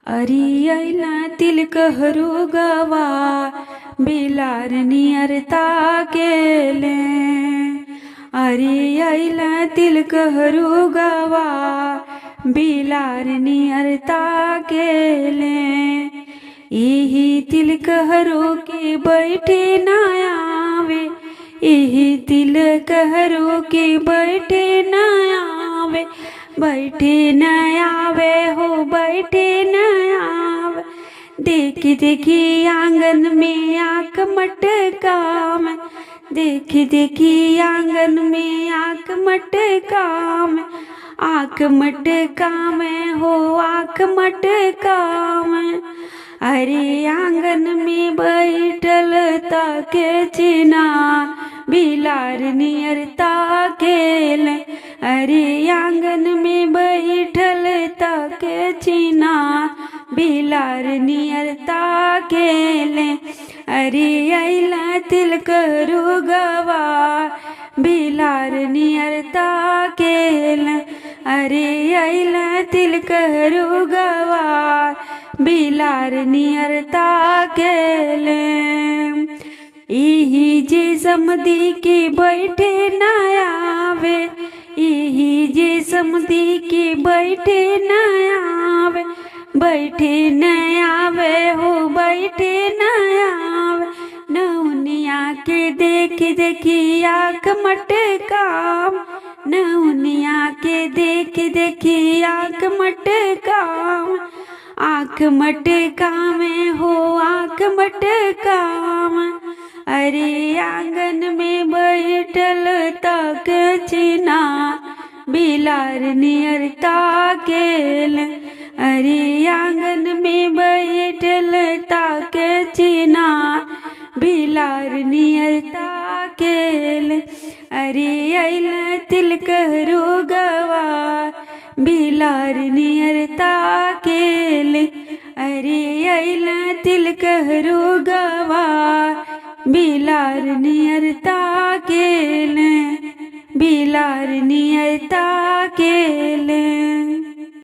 अरी ऐला तिलक हरू गवा बिलार नियरता केले। अरी ऐला तिलक हरू गवा बिलार नियरता केले। इही तिलक हरू के बैठे न आवे, इही तिलक हरू के बैठे न आवे, बैठे न आवे हो बैठे न आवे। देखी देखी आंगन में आँख मटकावे, देखी देखी आंगन में आँख मटकावे, आँख मटकावे हो आँख मटकावे। अरे आंगन में बैठल ताके चिना बिलार नियरता केले। अरे आंगन में बैठल ताके चिना बिलार नियरता केले। अरे ऐला तिलक हरू गवा बिलार नियरता केले। अरे ऐला तिलक हरू गवा बिलार नियरता केले। इही जे समधी के बैठे न आवे, इही जे समधी के बैठे न आवे, बैठे न आवे हो बैठे न आवे। नौनिया के देखी देखी आँख मटकावे, नौनिया के देखी देखी आँख मटकावे, आँख मटकावे हो आँख मटकावे। अरे आंगन में बैठल ताक चिना बिलार नियरता केले। अरे आंगन में बैठल ताक चिना बिलार नियरता केले। अरे ऐला तिलक हरू गवा बिलार नियरता केले। अरे ऐला तिलक हरू गवा बिलार नियरता केले, बिलार नियरता केले।